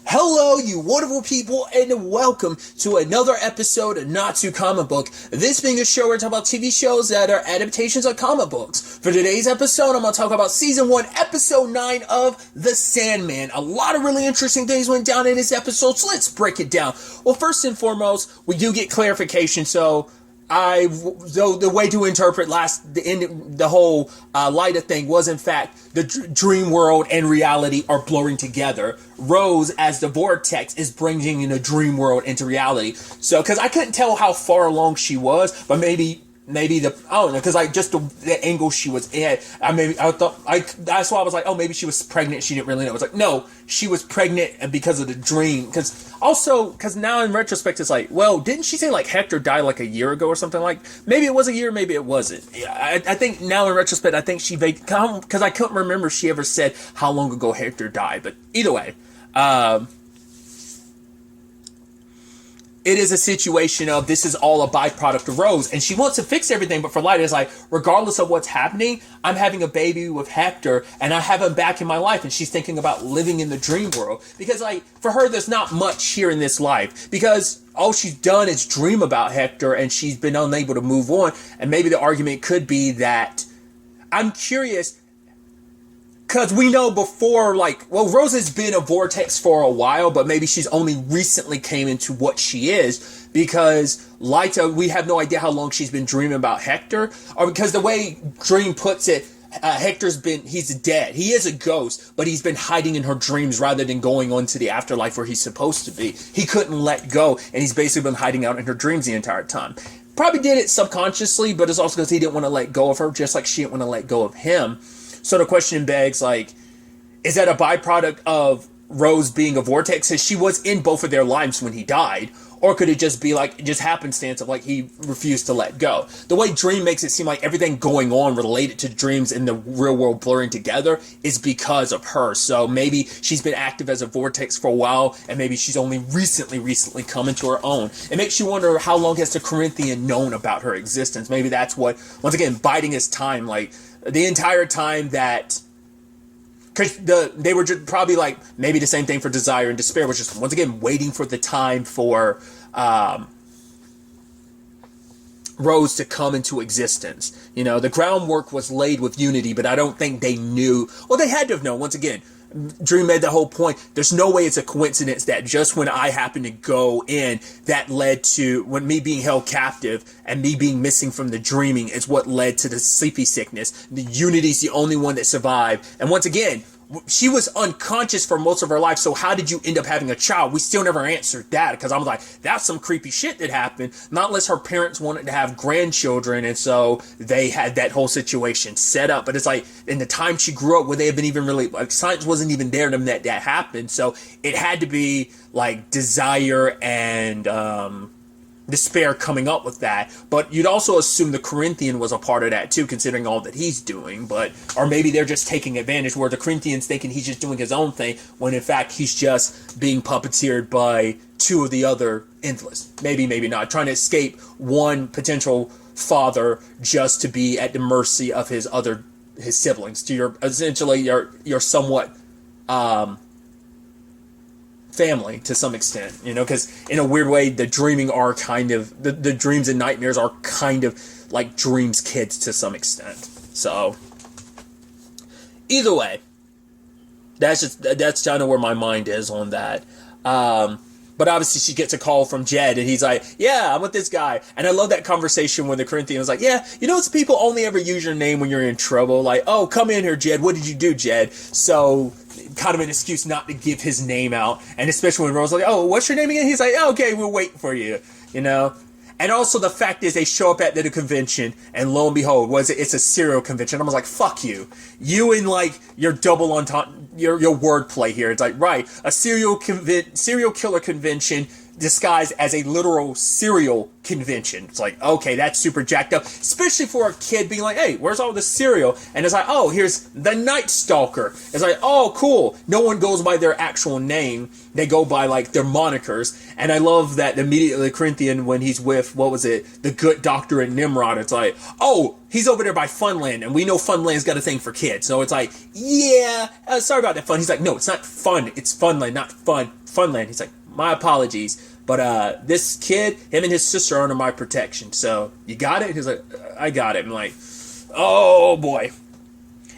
Hello, you wonderful people, and welcome to another episode of Not Too Comic Book. This being a show where I talk about TV shows that are adaptations of comic books. For today's episode, I'm going to talk about Season 1, Episode 9 of The Sandman. A lot of really interesting things went down in this episode, so let's break it down. Well, first and foremost, we do get clarification, so the way to interpret the whole Lyta thing was in fact the dream world and reality are blurring together. Rose, as the vortex, is bringing in a dream world into reality. So, because I couldn't tell how far along she was, but maybe I don't know, because just the angle she was at, that's why I was like, oh, maybe she was pregnant, she didn't really know. It's like, no, she was pregnant because of the dream, because now in retrospect, it's like, well, didn't she say like Hector died like a year ago or something? Like, maybe it was a year, maybe it wasn't. I think now in retrospect, I think because I couldn't remember if she ever said how long ago Hector died, but either way, it is a situation of this is all a byproduct of Rose, and she wants to fix everything, but for Lyta, it's like, regardless of what's happening, I'm having a baby with Hector, and I have him back in my life, and she's thinking about living in the dream world, because, like, for her, there's not much here in this life, because all she's done is dream about Hector, and she's been unable to move on, and maybe the argument could be that, I'm curious, because we know before, Rose has been a vortex for a while, but maybe she's only recently came into what she is, because Lyta, we have no idea how long she's been dreaming about Hector, or because the way Dream puts it, he's dead. He is a ghost, but he's been hiding in her dreams rather than going on to the afterlife where he's supposed to be. He couldn't let go, and he's basically been hiding out in her dreams the entire time. Probably did it subconsciously, but it's also because he didn't want to let go of her, just like she didn't want to let go of him. So the question begs, is that a byproduct of Rose being a vortex? Because she was in both of their lives when he died. Or could it just be just happenstance of he refused to let go? The way Dream makes it seem like everything going on related to dreams and the real world blurring together is because of her. So maybe she's been active as a vortex for a while, and maybe she's only recently come into her own. It makes you wonder, how long has the Corinthian known about her existence? Maybe that's what, once again, biding his time, the entire time that, because they were just probably maybe the same thing for Desire and Despair, was just once again waiting for the time for Rose to come into existence. The groundwork was laid with Unity, but I don't think they knew. Well, they had to have known. Once again, Dream made the whole point. There's no way it's a coincidence that just when I happened to go in, that led to when me being held captive and me being missing from the dreaming is what led to the sleepy sickness. The Unity's the only one that survived. And once again, she was unconscious for most of her life, so how did you end up having a child? We still never answered that, because I was like, that's some creepy shit that happened. Not unless her parents wanted to have grandchildren, and so they had that whole situation set up. But it's in the time she grew up, would they have been even really, science wasn't even there to that happened. So it had to be Desire and Despair coming up with that. But you'd also assume the Corinthian was a part of that too, considering all that he's doing. Or maybe they're just taking advantage, where the Corinthian's thinking he's just doing his own thing, when in fact he's just being puppeteered by two of the other Endless. Maybe not, trying to escape one potential father just to be at the mercy of his siblings. To essentially your somewhat family to some extent, because in a weird way, the dreaming are kind of, the dreams and nightmares are kind of like Dream's kids to some extent. So either way, that's kind of where my mind is on that. But obviously she gets a call from Jed, and he's like, yeah, I'm with this guy. And I love that conversation when the Corinthian was like, yeah, it's people only ever use your name when you're in trouble. Oh, come in here, Jed. What did you do, Jed? So kind of an excuse not to give his name out. And especially when Rose was like, oh, what's your name again? He's like, oh, okay, we're waiting for you, And also the fact is they show up at the convention, and lo and behold, it's a serial convention. I was like, fuck you. You and your double entendre, your wordplay here. It's right, a serial killer convention, disguised as a literal cereal convention. It's like, okay, that's super jacked up, especially for a kid being like, hey, where's all this cereal? And it's like, oh, here's the Night Stalker. It's like, oh, cool. No one goes by their actual name. They go by like their monikers. And I love that immediately Corinthian, when he's with, what was it, the Good Doctor and Nimrod, it's like, oh, he's over there by Funland, and we know Funland's got a thing for kids. So it's like, yeah, sorry about that fun. He's like, no, it's not fun. It's Funland, not Funland. He's like, my apologies. But this kid, him and his sister are under my protection. So, you got it? He's like, I got it. I'm like, oh boy.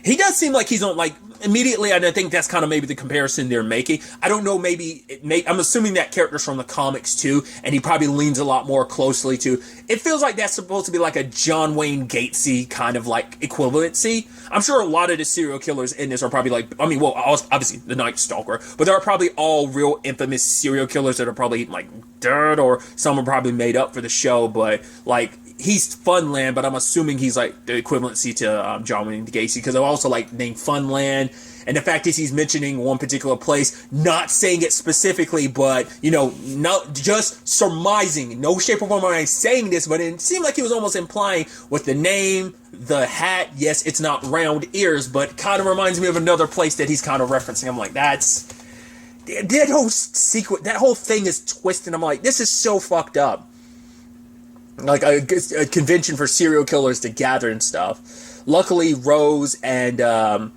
He does seem like he's on, like, immediately, and I think that's kind of maybe the comparison they're making. I don't know, I'm assuming that character's from the comics too, and he probably leans a lot more closely to, it feels like that's supposed to be like a John Wayne Gatesy kind of like equivalency. I'm sure a lot of the serial killers in this are probably like, I mean, well, obviously the Night Stalker, but there are probably all real infamous serial killers that are probably like dirt, or some are probably made up for the show, but like, he's Funland, but I'm assuming he's like the equivalency to John Wayne Gacy, because I also like name Funland, and the fact is he's mentioning one particular place, not saying it specifically, but not just surmising, no shape or form am I saying this, but it seemed like he was almost implying with the name, the hat. Yes, it's not round ears, but kind of reminds me of another place that he's kind of referencing. I'm like, that whole thing is twisted. I'm like, this is so fucked up. Like a convention for serial killers to gather and stuff. Luckily, Rose and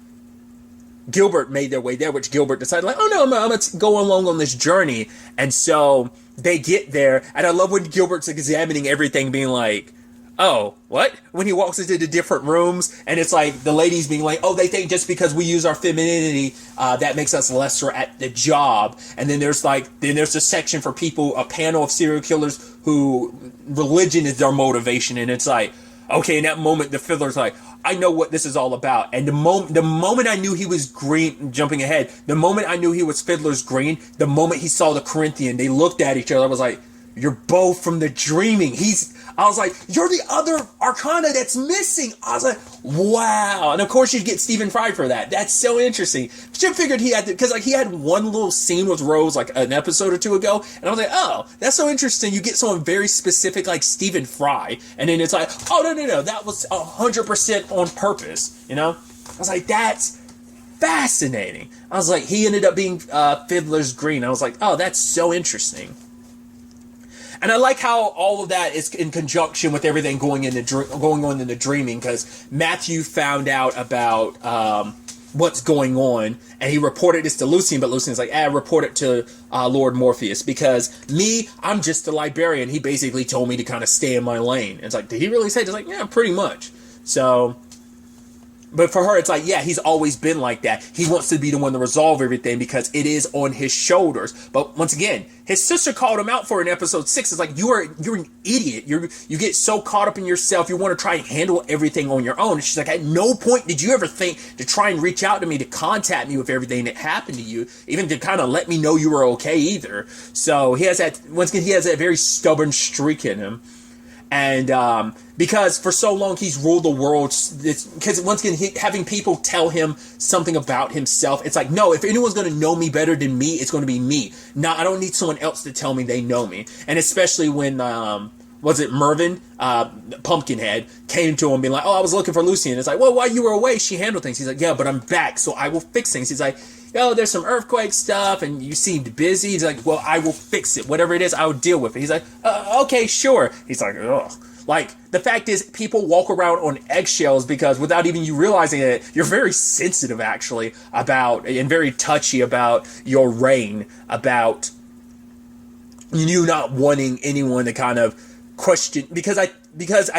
Gilbert made their way there, which Gilbert decided, like, oh no, I'm going to go along on this journey. And so they get there, and I love when Gilbert's examining everything, being like, oh, what? When he walks into the different rooms, and it's like the ladies being like, oh, they think just because we use our femininity, that makes us lesser at the job. And then there's a section for people, a panel of serial killers who religion is their motivation. And it's like, okay, in that moment, the Fiddler's like, I know what this is all about. And the moment I knew he was green, jumping ahead, the moment I knew he was Fiddler's Green, the moment he saw the Corinthian, they looked at each other. I was like, you're both from the dreaming. I was like, you're the other Arcana that's missing. I was like, wow. And of course you get Stephen Fry for that. That's so interesting. Should figured he had to, because like he had one little scene with Rose like an episode or two ago, and I was like, oh, that's so interesting. You get someone very specific like Stephen Fry, and then it's like, oh no, that was 100% on purpose. I was like, that's fascinating. I was like, he ended up being Fiddler's Green. I was like, oh, that's so interesting. And I like how all of that is in conjunction with everything going on in the dreaming, because Matthew found out about what's going on, and he reported this to Lucian, but Lucian's like, report it to Lord Morpheus, because I'm just a librarian. He basically told me to kind of stay in my lane. And it's like, did he really say it? It's like, yeah, pretty much. So, but for her, it's like, yeah, he's always been like that. He wants to be the one to resolve everything because it is on his shoulders. But once again, his sister called him out for it in episode 6. It's like, you're an idiot. You get so caught up in yourself. You want to try and handle everything on your own. And she's like, at no point did you ever think to try and reach out to me, to contact me with everything that happened to you, even to kind of let me know you were okay either. So he has that very stubborn streak in him. And because for so long he's ruled the world, because once again, having people tell him something about himself, it's like, no, if anyone's going to know me better than me, it's going to be me. Now, I don't need someone else to tell me they know me. And especially when, Mervyn, Pumpkinhead, came to him being like, oh, I was looking for Lucy. And it's like, well, while you were away, she handled things. He's like, yeah, but I'm back, so I will fix things. He's like, yo, there's some earthquake stuff, and you seemed busy. He's like, well, I will fix it. Whatever it is, I'll deal with it. He's like, okay, sure. He's like, ugh. Like, the fact is, people walk around on eggshells because without even you realizing it, you're very sensitive, actually, about, and very touchy about your reign, about you not wanting anyone to kind of question, because I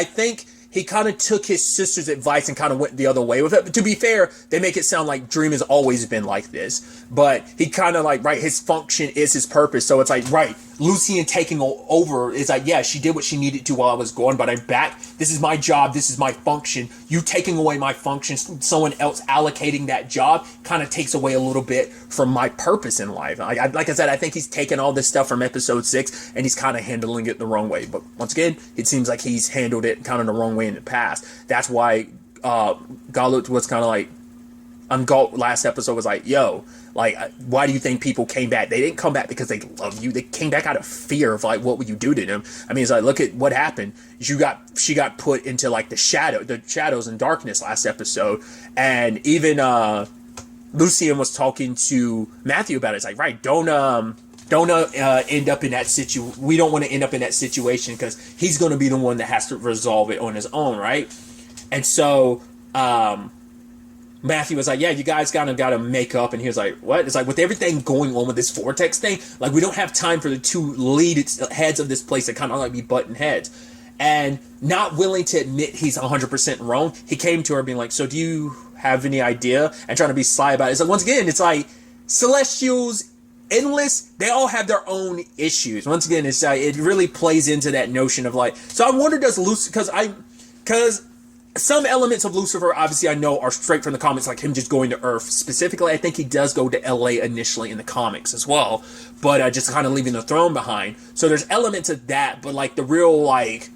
think he kind of took his sister's advice and kind of went the other way with it. But to be fair, they make it sound like Dream has always been like this. But he kind of like, right, his function is his purpose. So it's like, right, Lucian taking over is like, yeah, she did what she needed to while I was gone, but I'm back. This is my job. This is my function. You taking away my function, someone else allocating that job kind of takes away a little bit from my purpose in life. Like I said, I think he's taken all this stuff from episode 6 and he's kind of handling it the wrong way. But once again, it seems like he's handled it kind of the wrong way in the past. That's why Galut was kind of like, Galt last episode was like, yo, like, why do you think people came back? They didn't come back because they love you. They came back out of fear of, like, what would you do to them? I mean, it's like, look at what happened. She got put into, like, the shadows and darkness last episode. And even Lucien was talking to Matthew about it. It's like, right, don't end up in that situation. We don't want to end up in that situation because he's going to be the one that has to resolve it on his own, right? And so Matthew was like, yeah, you guys got to make up. And he was like, what? It's like, with everything going on with this vortex thing, like, we don't have time for the two lead heads of this place to kind of like be button heads. And not willing to admit he's 100% wrong, he came to her being like, so do you have any idea? And trying to be sly about it. It's like, once again, it's like Celestials, Endless, they all have their own issues. Once again, it's it really plays into that notion of like, so I wonder, does Lucifer, because some elements of Lucifer, obviously, I know are straight from the comics, like him just going to Earth. Specifically, I think he does go to LA initially in the comics as well, but just kind of leaving the throne behind. So there's elements of that, but like the real like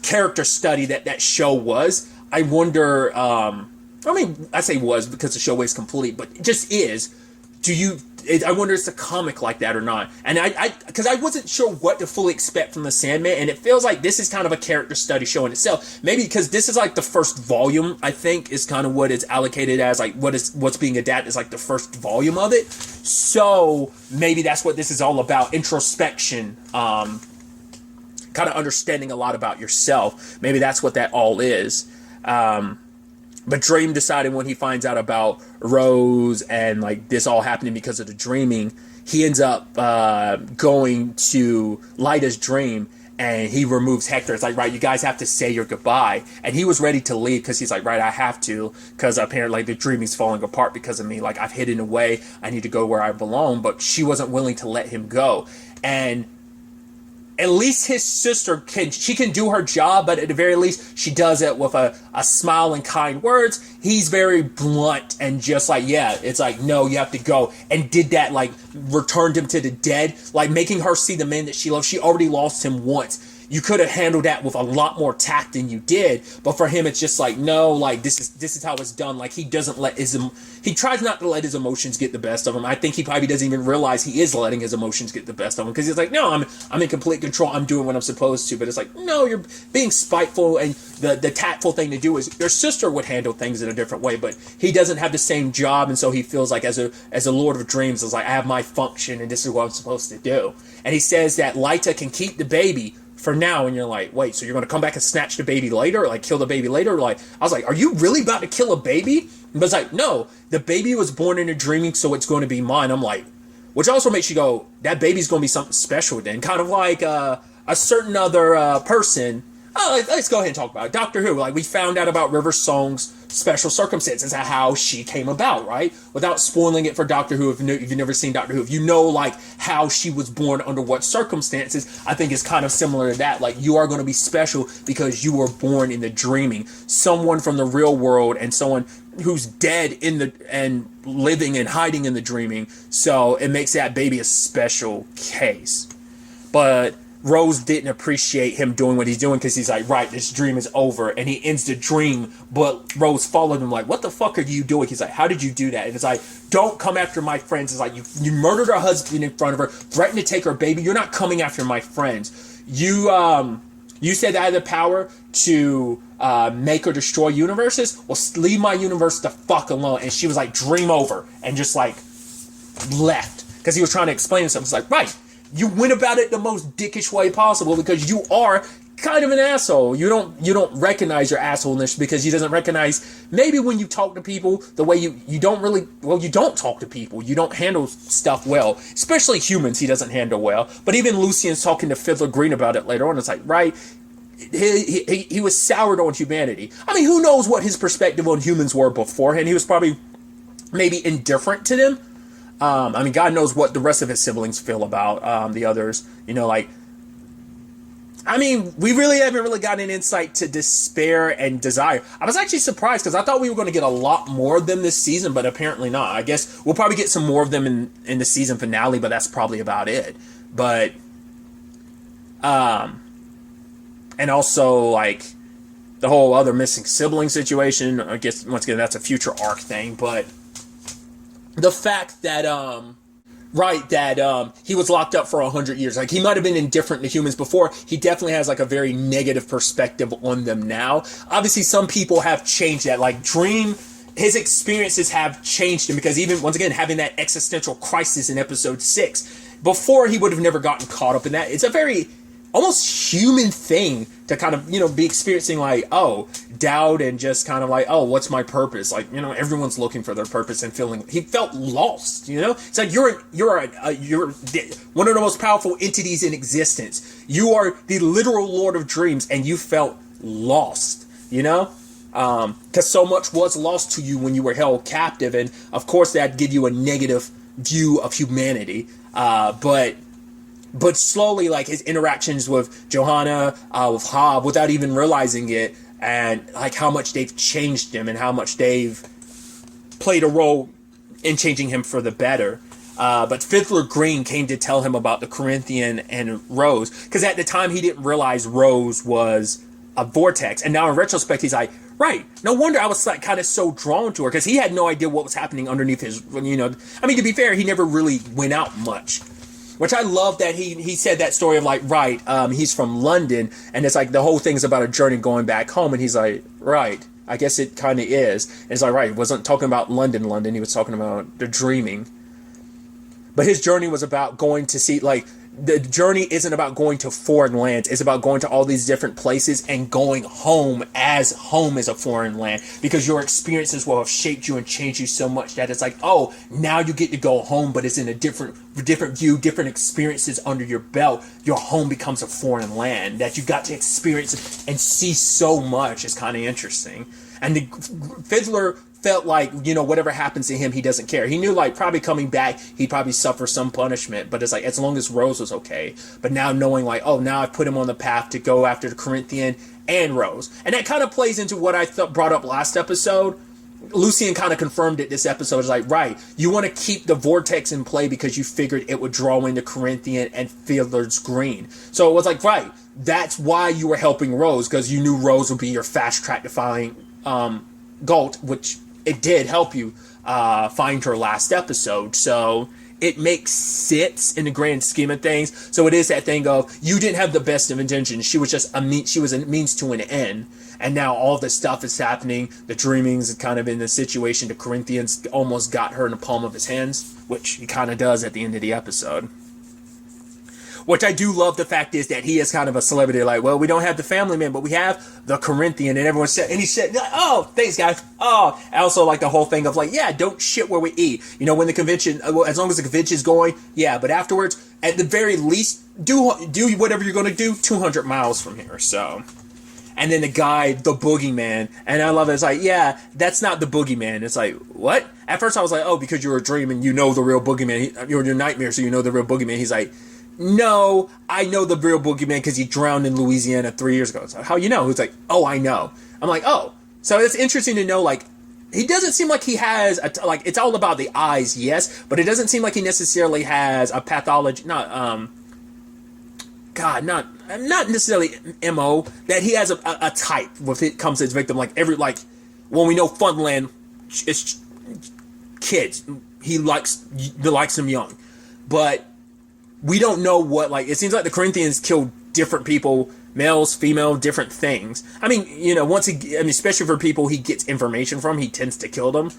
character study that show was, I wonder, I mean, I say was because the show is complete, but it just is. I wonder if it's a comic like that or not. And because I wasn't sure what to fully expect from the Sandman, and it feels like this is kind of a character study show in itself. Maybe because this is like the first volume, I think, is kind of what it's allocated as, like what's being adapted is like the first volume of it. So maybe that's what this is all about, introspection, kind of understanding a lot about yourself. Maybe that's what that all is. But Dream decided when he finds out about Rose and like this all happening because of the dreaming, he ends up going to Lyta's dream and he removes Hector. It's like, right, you guys have to say your goodbye. And he was ready to leave because he's like, right, I have to, because apparently the dreaming's falling apart because of me. Like, I've hidden away. I need to go where I belong. But she wasn't willing to let him go. And at least his sister can do her job, but at the very least, she does it with a smile and kind words. He's very blunt and just like, yeah, it's like, no, you have to go. And did that, like, returned him to the dead, like making her see the man that she loves. She already lost him once. You could have handled that with a lot more tact than you did, but for him, it's just like, no, like, this is how it's done. Like, he doesn't let he tries not to let his emotions get the best of him. I think he probably doesn't even realize he is letting his emotions get the best of him, because he's like, no, I'm in complete control. I'm doing what I'm supposed to. But it's like, no, you're being spiteful. And the tactful thing to do is your sister would handle things in a different way, but he doesn't have the same job, and so he feels like as a Lord of Dreams, is like, I have my function, and this is what I'm supposed to do. And he says that Lyta can keep the baby for now, and you're like, wait, so you're going to come back and snatch the baby later, or like kill the baby later? Like, I was like, are you really about to kill a baby? But it's like, no, the baby was born in a dreaming, so it's going to be mine. I'm like, which also makes you go, that baby's going to be something special then, kind of like a certain other person. Oh, let's go ahead and talk about it. Doctor Who. Like, we found out about River Song's special circumstances and how she came about, right? Without spoiling it for Doctor Who, if you've never seen Doctor Who, if you know, like, how she was born under what circumstances, I think it's kind of similar to that. Like, you are going to be special because you were born in the dreaming. Someone from the real world and someone who's dead and living and hiding in the dreaming. So it makes that baby a special case. But Rose didn't appreciate him doing what he's doing because he's like, right, this dream is over, and he ends the dream, but Rose followed him like, what the fuck are you doing? He's like, how did you do that? And it's like, don't come after my friends. It's like, you murdered her husband in front of her, threatened to take her baby. You're not coming after my friends. You said I had the power to make or destroy universes. Well, leave my universe the fuck alone. And she was like, dream over, and just like left because he was trying to explain himself. It's like, right, you went about it the most dickish way possible because you are kind of an asshole. You don't recognize your assholeness because he doesn't recognize maybe when you talk to people the way you don't talk to people. You don't handle stuff well, especially humans. He doesn't handle well. But even Lucien's talking to Fiddler Green about it later on. It's like, right, he was soured on humanity. I mean, who knows what his perspective on humans were beforehand? He was probably maybe indifferent to them. I mean, God knows what the rest of his siblings feel about the others. You know, like, I mean, we really haven't really gotten an insight to despair and desire. I was actually surprised because I thought we were going to get a lot more of them this season, but apparently not. I guess we'll probably get some more of them in the season finale, but that's probably about it. But, and also, like, the whole other missing sibling situation. I guess once again that's a future arc thing, but the fact that he was locked up for 100 years. Like, he might have been indifferent to humans before. He definitely has, like, a very negative perspective on them now. Obviously, some people have changed that. Like, Dream, his experiences have changed him because even, once again, having that existential crisis in episode 6, before he would have never gotten caught up in that. It's a very almost human thing to kind of, be experiencing, like, doubt and just kind of like, what's my purpose? Like, everyone's looking for their purpose and he felt lost, It's like you're one of the most powerful entities in existence. You are the literal Lord of Dreams and you felt lost, because so much was lost to you when you were held captive. And of course that'd give you a negative view of humanity. But slowly, like, his interactions with Johanna, with Hob, without even realizing it, and, like, how much they've changed him and how much they've played a role in changing him for the better. But Fiddler Green came to tell him about the Corinthian and Rose, because at the time he didn't realize Rose was a vortex. And now in retrospect, he's like, right, no wonder I was, like, kind of so drawn to her, because he had no idea what was happening underneath his, I mean, to be fair, he never really went out much. Which I love that he said that story of, like, right, he's from London, and it's like the whole thing's about a journey going back home, and he's like, right, I guess it kind of is. And it's like, right, he wasn't talking about London, he was talking about the dreaming. But his journey was about going to see, like, the journey isn't about going to foreign lands. It's about going to all these different places and going home as home is a foreign land, because your experiences will have shaped you and changed you so much that it's like, now you get to go home, but it's in a different view, different experiences under your belt. Your home becomes a foreign land that you got to experience and see so much. Is kind of interesting. And the Fiddler felt like, whatever happens to him, he doesn't care. He knew, like, probably coming back, he'd probably suffer some punishment, but it's like, as long as Rose was okay. But now knowing, like, now I've put him on the path to go after the Corinthian and Rose. And that kind of plays into what I brought up last episode. Lucian kind of confirmed it this episode. It's like, right, you want to keep the vortex in play because you figured it would draw in the Corinthian and Fiddler's Green. So it was like, right, that's why you were helping Rose, because you knew Rose would be your fast track to find Galt, which it did help you find her last episode. So it makes sense in the grand scheme of things. So it is that thing of, you didn't have the best of intentions. She was just a means to an end. And now all this stuff is happening. The dreamings are kind of in the situation. The Corinthians almost got her in the palm of his hands, which he kind of does at the end of the episode. Which I do love. The fact is that he is kind of a celebrity. Like, well, we don't have the family man, but we have the Corinthian. And everyone said, and he said, thanks, guys. I also like the whole thing of, like, yeah, don't shit where we eat. When the convention, as long as the convention is going, yeah, but afterwards, at the very least, do whatever you're going to do 200 miles from here. So, and then the guy, the boogeyman, and I love it. It's like, yeah, that's not the boogeyman. It's like, what? At first I was like, because you're a dream and you know the real boogeyman. You're in your nightmare, so you know the real boogeyman. He's like, no, I know the real boogeyman because he drowned in Louisiana 3 years ago. So how you know? He's like, I know. I'm like, So it's interesting to know, like, he doesn't seem like he has, it's all about the eyes, yes, but it doesn't seem like he necessarily has a pathology, not necessarily MO, that he has a type when it comes to his victim. Like, when we know Funland, it's kids. He likes them young. But we don't know what, like, it seems like the Corinthians killed different people, males, female, different things. I mean, especially for people he gets information from, he tends to kill them.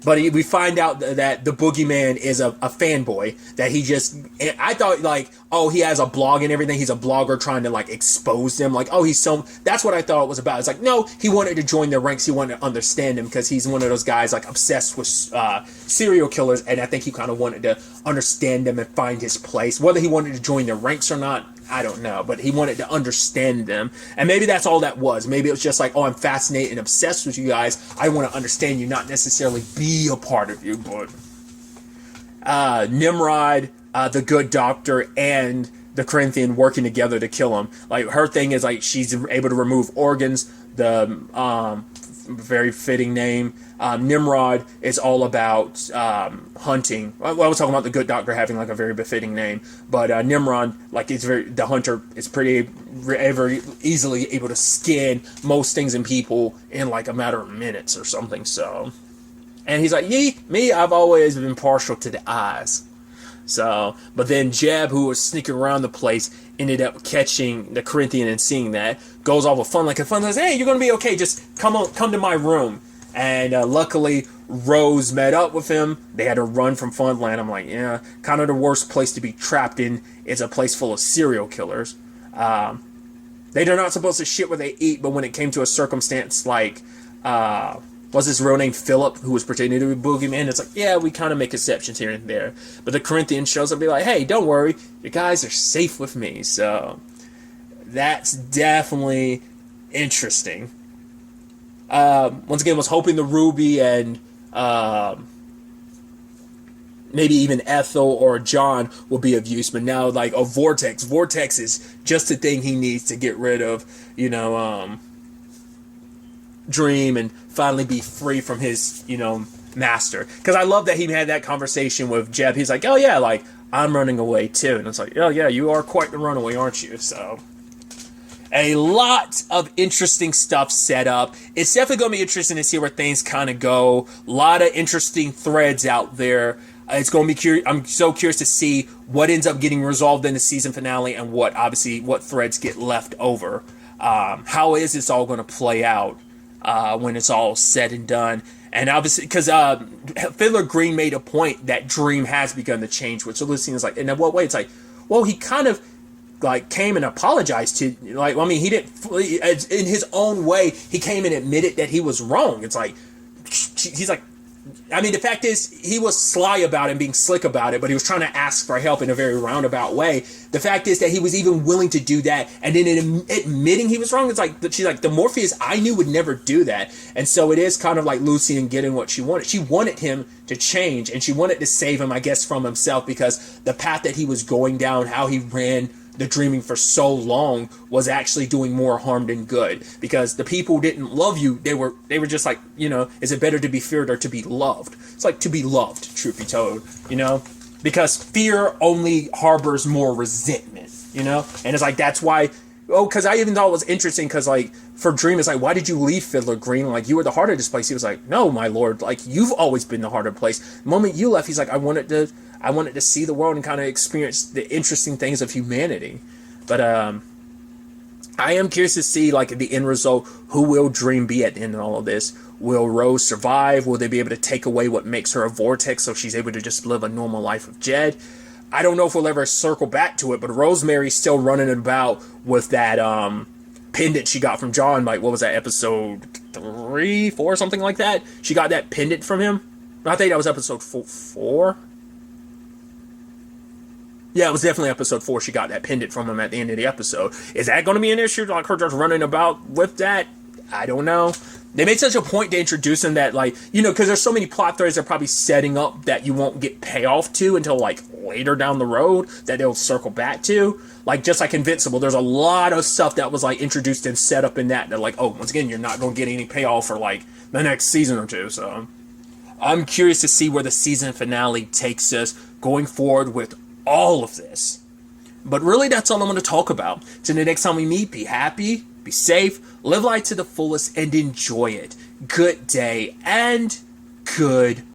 But we find out that the boogeyman is a fanboy, that he just, I thought, like, he has a blog and everything. He's a blogger trying to, like, expose them. Like, that's what I thought it was about. It's like, no, he wanted to join their ranks. He wanted to understand them because he's one of those guys, like, obsessed with serial killers. And I think he kind of wanted to understand them and find his place. Whether he wanted to join their ranks or not, I don't know, but he wanted to understand them. And maybe that's all that was. Maybe it was just like, I'm fascinated and obsessed with you guys. I want to understand you, not necessarily be a part of you. But Nimrod, the good doctor, and the Corinthian working together to kill him. Like, her thing is, like, she's able to remove organs. The very fitting name. Nimrod is all about hunting. Well, I was talking about the Good Doctor having like a very befitting name, but Nimrod, like the hunter is pretty very easily able to skin most things and people in like a matter of minutes or something. So, and he's like, me, I've always been partial to the eyes. So, but then Jeb, who was sneaking around the place, ended up catching the Corinthian and seeing that, goes off with Fun like, hey, you're gonna be okay, just come to my room. And luckily, Rose met up with him. They had to run from Funland. I'm like, yeah, kind of the worst place to be trapped in is a place full of serial killers. They're not supposed to shit what they eat, but when it came to a circumstance like, was his real name Philip, who was pretending to be Boogeyman? It's like, yeah, we kind of make exceptions here and there. But the Corinthian shows up and be like, hey, don't worry, you guys are safe with me. So that's definitely interesting. Once again, was hoping the Ruby and maybe even Ethel or John will be of use, but now like a Vortex. Vortex is just the thing he needs to get rid of, Dream and finally be free from his, master. Because I love that he had that conversation with Jeb. He's like, oh yeah, like I'm running away too. And it's like, oh yeah, you are quite the runaway, aren't you? So a lot of interesting stuff set up. It's definitely going to be interesting to see where things kind of go. A lot of interesting threads out there. It's going to be curious. I'm so curious to see what ends up getting resolved in the season finale and what threads get left over. How is this all going to play out when it's all said and done? And obviously, because Fiddler Green made a point that Dream has begun to change, which Lucien is like, in what way? It's like, well, he kind of like came and apologized to, like, I mean, he didn't, in his own way, he came and admitted that he was wrong. It's like, he's like, I mean, the fact is, he was sly about it and being slick about it, but he was trying to ask for help in a very roundabout way. The fact is that he was even willing to do that, and then admitting he was wrong, it's like, she's like, the Morpheus I knew would never do that. And so it is kind of like Lucien getting what she wanted. She wanted him to change, and she wanted to save him, I guess, from himself, because the path that he was going down, how he ran the dreaming for so long, was actually doing more harm than good, because the people who didn't love you, they were just like, is it better to be feared or to be loved? It's like to be loved, truth be told, because fear only harbors more resentment, and it's like, that's why, because I even thought it was interesting, because like for Dream, it's like, why did you leave Fiddler Green? Like, you were the heart of this place. He was like, no, my lord, like, you've always been the heart of the place. The moment you left, he's like, I wanted to see the world and kind of experience the interesting things of humanity. But I am curious to see, like, the end result, who will Dream be at the end of all of this? Will Rose survive? Will they be able to take away what makes her a Vortex so she's able to just live a normal life with Jed? I don't know if we'll ever circle back to it, but Rosemary's still running about with that pendant she got from John, like, what was that, episode 3, 4, something like that? She got that pendant from him. I think that was episode 4. Yeah, it was definitely episode 4. She got that pendant from him at the end of the episode. Is that going to be an issue? Like, her just running about with that? I don't know. They made such a point to introduce him that, like, because there's so many plot threads they're probably setting up that you won't get payoff to until, like, later down the road that they'll circle back to. Like, just like Invincible, there's a lot of stuff that was, like, introduced and set up in that. They're like, oh, once again, you're not going to get any payoff for, like, the next season or two. So I'm curious to see where the season finale takes us going forward with all of this. But really, that's all I'm going to talk about. Till the next time we meet, be happy, be safe, live life to the fullest, and enjoy it. Good day and good